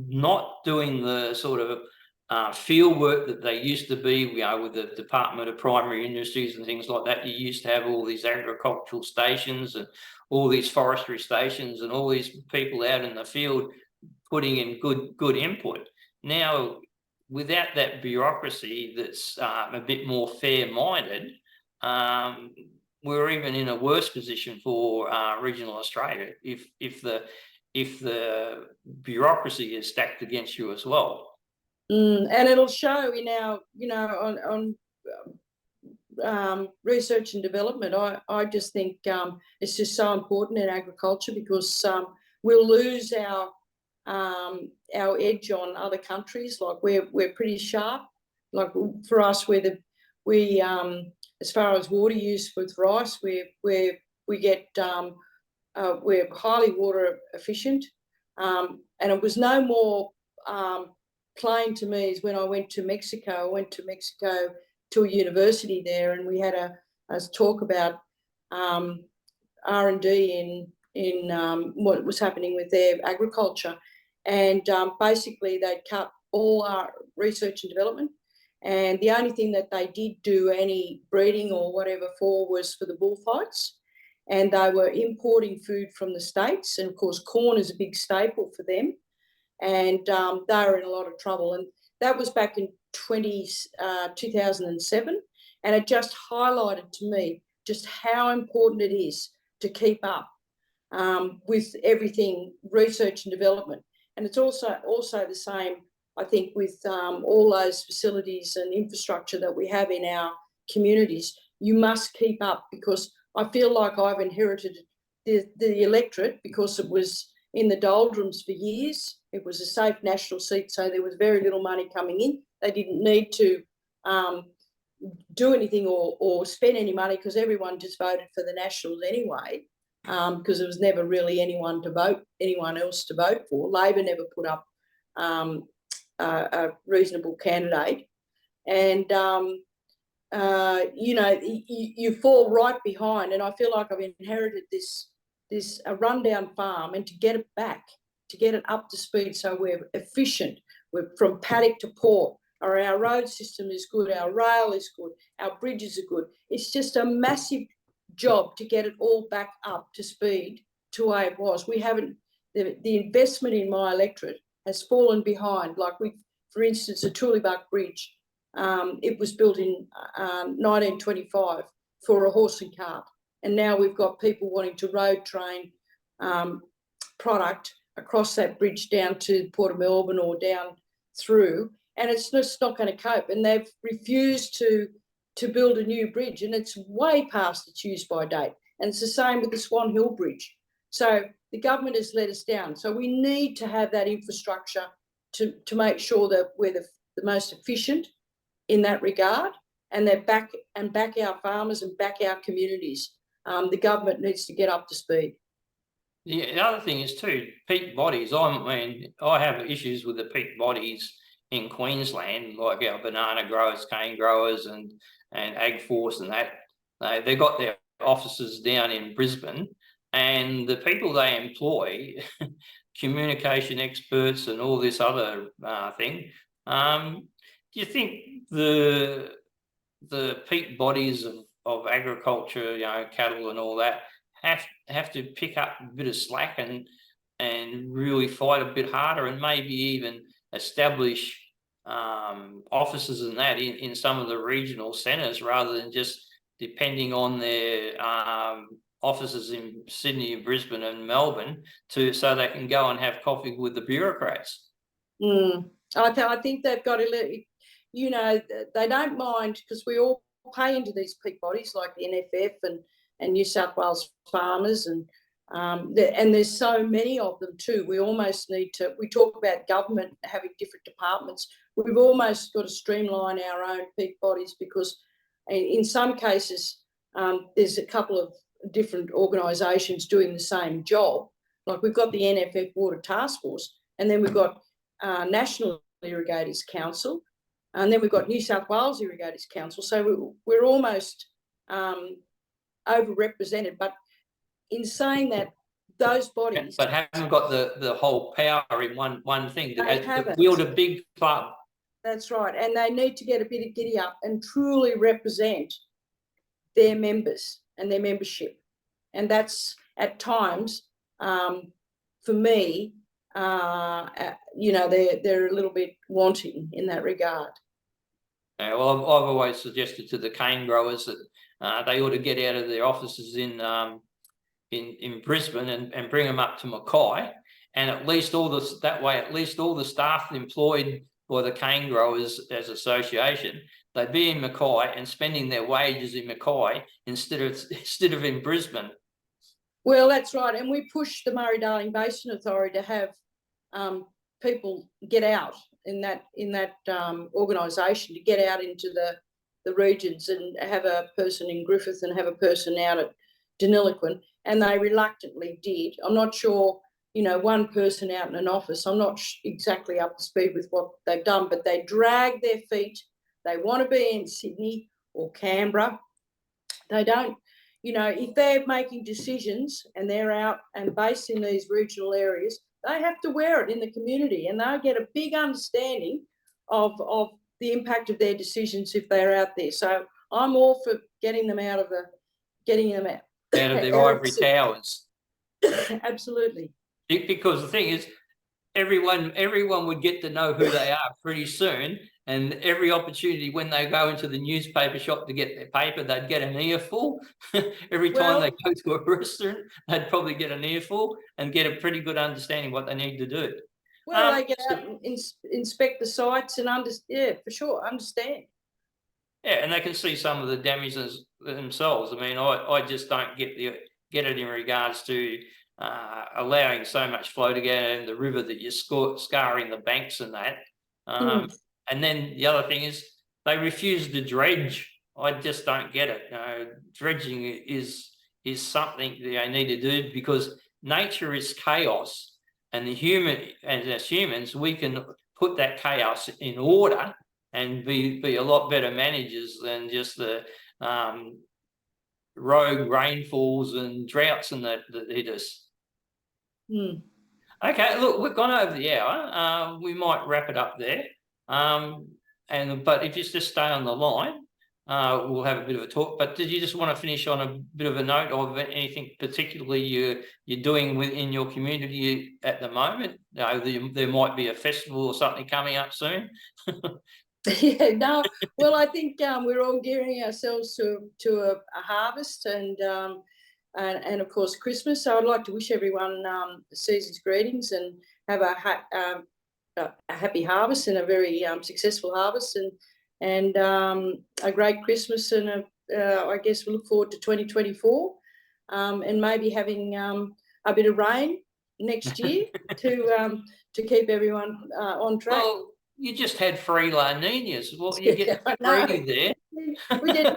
not doing the sort of field work that they used to be, with the Department of Primary Industries and things like that. You used to have all these agricultural stations and all these forestry stations and all these people out in the field putting in good input. Now, without that bureaucracy that's a bit more fair-minded, we're even in a worse position for regional Australia if the bureaucracy is stacked against you as well. And it'll show in our, on research and development. I just think it's just so important in agriculture, because we'll lose our edge on other countries. Like we're pretty sharp. Like for us, we as far as water use with rice, we're highly water efficient, and it was no more plain to me is when I went to Mexico. I went to Mexico to a university there, and we had a talk about R&D in what was happening with their agriculture, and basically they'd cut all our research and development, and the only thing that they did do any breeding or whatever for was for the bullfights, and they were importing food from the States, and of course corn is a big staple for them, and they were in a lot of trouble. And that was back in 2007, and it just highlighted to me just how important it is to keep up with everything research and development. And it's also the same, I think, with all those facilities and infrastructure that we have in our communities. You must keep up, because I feel like I've inherited the electorate because it was in the doldrums for years. It was a safe national seat, so there was very little money coming in. They didn't need to do anything or spend any money, because everyone just voted for the Nationals anyway, because there was never really anyone else to vote for. Labor never put up a reasonable candidate. And, you fall right behind. And I feel like I've inherited this rundown farm, and to get it back, to get it up to speed so we're efficient, we're from paddock to port, or our road system is good, our rail is good, our bridges are good. It's just a massive job to get it all back up to speed to where it was. We haven't, the investment in my electorate has fallen behind. Like for instance, the Tulibuck Bridge, it was built in 1925 for a horse and cart. And now we've got people wanting to road train product across that bridge down to Port of Melbourne or down through, and it's just not going to cope. And they've refused to build a new bridge, and it's way past its use-by date. And it's the same with the Swan Hill Bridge. So the government has let us down. So we need to have that infrastructure to make sure that we're the most efficient in that regard, and that back our farmers and back our communities. The government needs to get up to speed. The other thing is too, peak bodies. I have issues with the peak bodies in Queensland, like our banana growers, cane growers, and Ag Force, and that. They got their offices down in Brisbane, and the people they employ, communication experts and all this other thing. Do you think the peak bodies of agriculture, cattle and all that, have to pick up a bit of slack and really fight a bit harder, and maybe even establish offices and that in some of the regional centres, rather than just depending on their offices in Sydney, Brisbane and Melbourne so they can go and have coffee with the bureaucrats? I think they've got to, they don't mind, because we all pay into these peak bodies like the NFF and New South Wales farmers, and there's so many of them too. We almost need to, we talk about government having different departments. We've almost got to streamline our own peak bodies, because in some cases there's a couple of different organisations doing the same job. Like we've got the NFF Water Task Force, and then we've got National Irrigators Council, And then we've got New South Wales Irrigators Council. So we're almost overrepresented. But in saying that, those bodies... But haven't got the whole power in one thing. They wield a big club. That's right. And they need to get a bit of giddy up and truly represent their members and their membership. And that's at times, for me, you know, they're a little bit wanting in that regard. Yeah, well, I've always suggested to the cane growers that they ought to get out of their offices in Brisbane and bring them up to Mackay, and at least all the staff employed by the cane growers as association, they'd be in Mackay and spending their wages in Mackay instead of in Brisbane. Well, that's right, and we push the Murray-Darling Basin Authority to have people get out in that organisation, to get out into the regions and have a person in Griffith and have a person out at Deniliquin, and they reluctantly did. I'm not sure, you know, one person out in an office, I'm not exactly up to speed with what they've done, but they drag their feet. They want to be in Sydney or Canberra. They don't, you know, if they're making decisions and they're out and based in these regional areas, they have to wear it in the community, and they'll get a big understanding of the impact of their decisions if they're out there. So I'm all for getting them out of their ivory towers. Absolutely. Because the thing is, everyone would get to know who they are pretty soon, and every opportunity when they go into the newspaper shop to get their paper, they'd get an earful. Every time they go to a restaurant, they'd probably get an earful and get a pretty good understanding what they need to do. Well, they get out and inspect the sites and for sure, understand. Yeah, and they can see some of the damages themselves. I mean, I just don't get it in regards to allowing so much flow to go in the river that you're scarring the banks and that. And then the other thing is they refuse to dredge. I just don't get it. Dredging is something they need to do, because nature is chaos, and as humans, we can put that chaos in order and be a lot better managers than just the rogue rainfalls and droughts and that hit us. Okay, look, we've gone over the hour. We might wrap it up there. But if you just stay on the line, we'll have a bit of a talk. But did you just want to finish on a bit of a note of anything particularly you're doing within your community at the moment? There might be a festival or something coming up soon. Yeah, no. Well, I think we're all gearing ourselves to a harvest and of course Christmas. So I'd like to wish everyone the season's greetings and have a happy harvest and a very successful harvest and a great Christmas, and I guess we look forward to 2024 and maybe having a bit of rain next year to keep everyone on track. Well, you just had 3 La Ninas. Well, you get ready there. We did.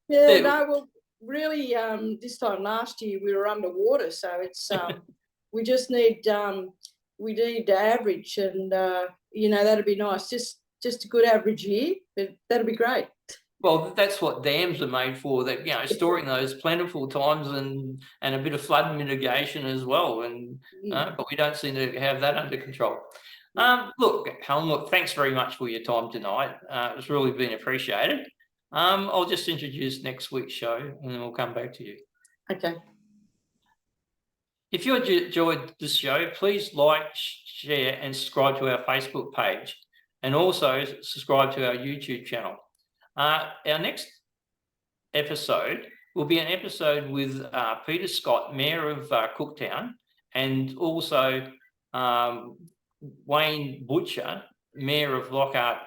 Yeah, no, well, really, this time last year we were underwater, so it's we just need average, and you know, that'd be nice. Just a good average year, but that'd be great. Well, that's what dams are made for. That, you know, storing those plentiful times and a bit of flood mitigation as well. And but we don't seem to have that under control. Look, Helen, thanks very much for your time tonight. It's really been appreciated. I'll just introduce next week's show, and then we'll come back to you. Okay. If you enjoyed this show, please like, share, and subscribe to our Facebook page, and also subscribe to our YouTube channel. Our next episode will be an episode with Peter Scott, Mayor of Cooktown, and also Wayne Butcher, Mayor of Lockhart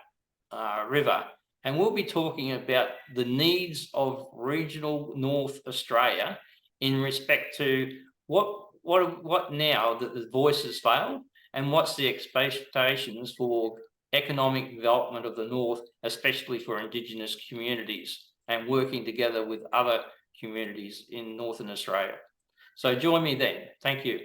River. And we'll be talking about the needs of regional North Australia in respect to what now that the voice has failed, and what's the expectations for economic development of the North, especially for Indigenous communities, and working together with other communities in Northern Australia. So join me then. Thank you.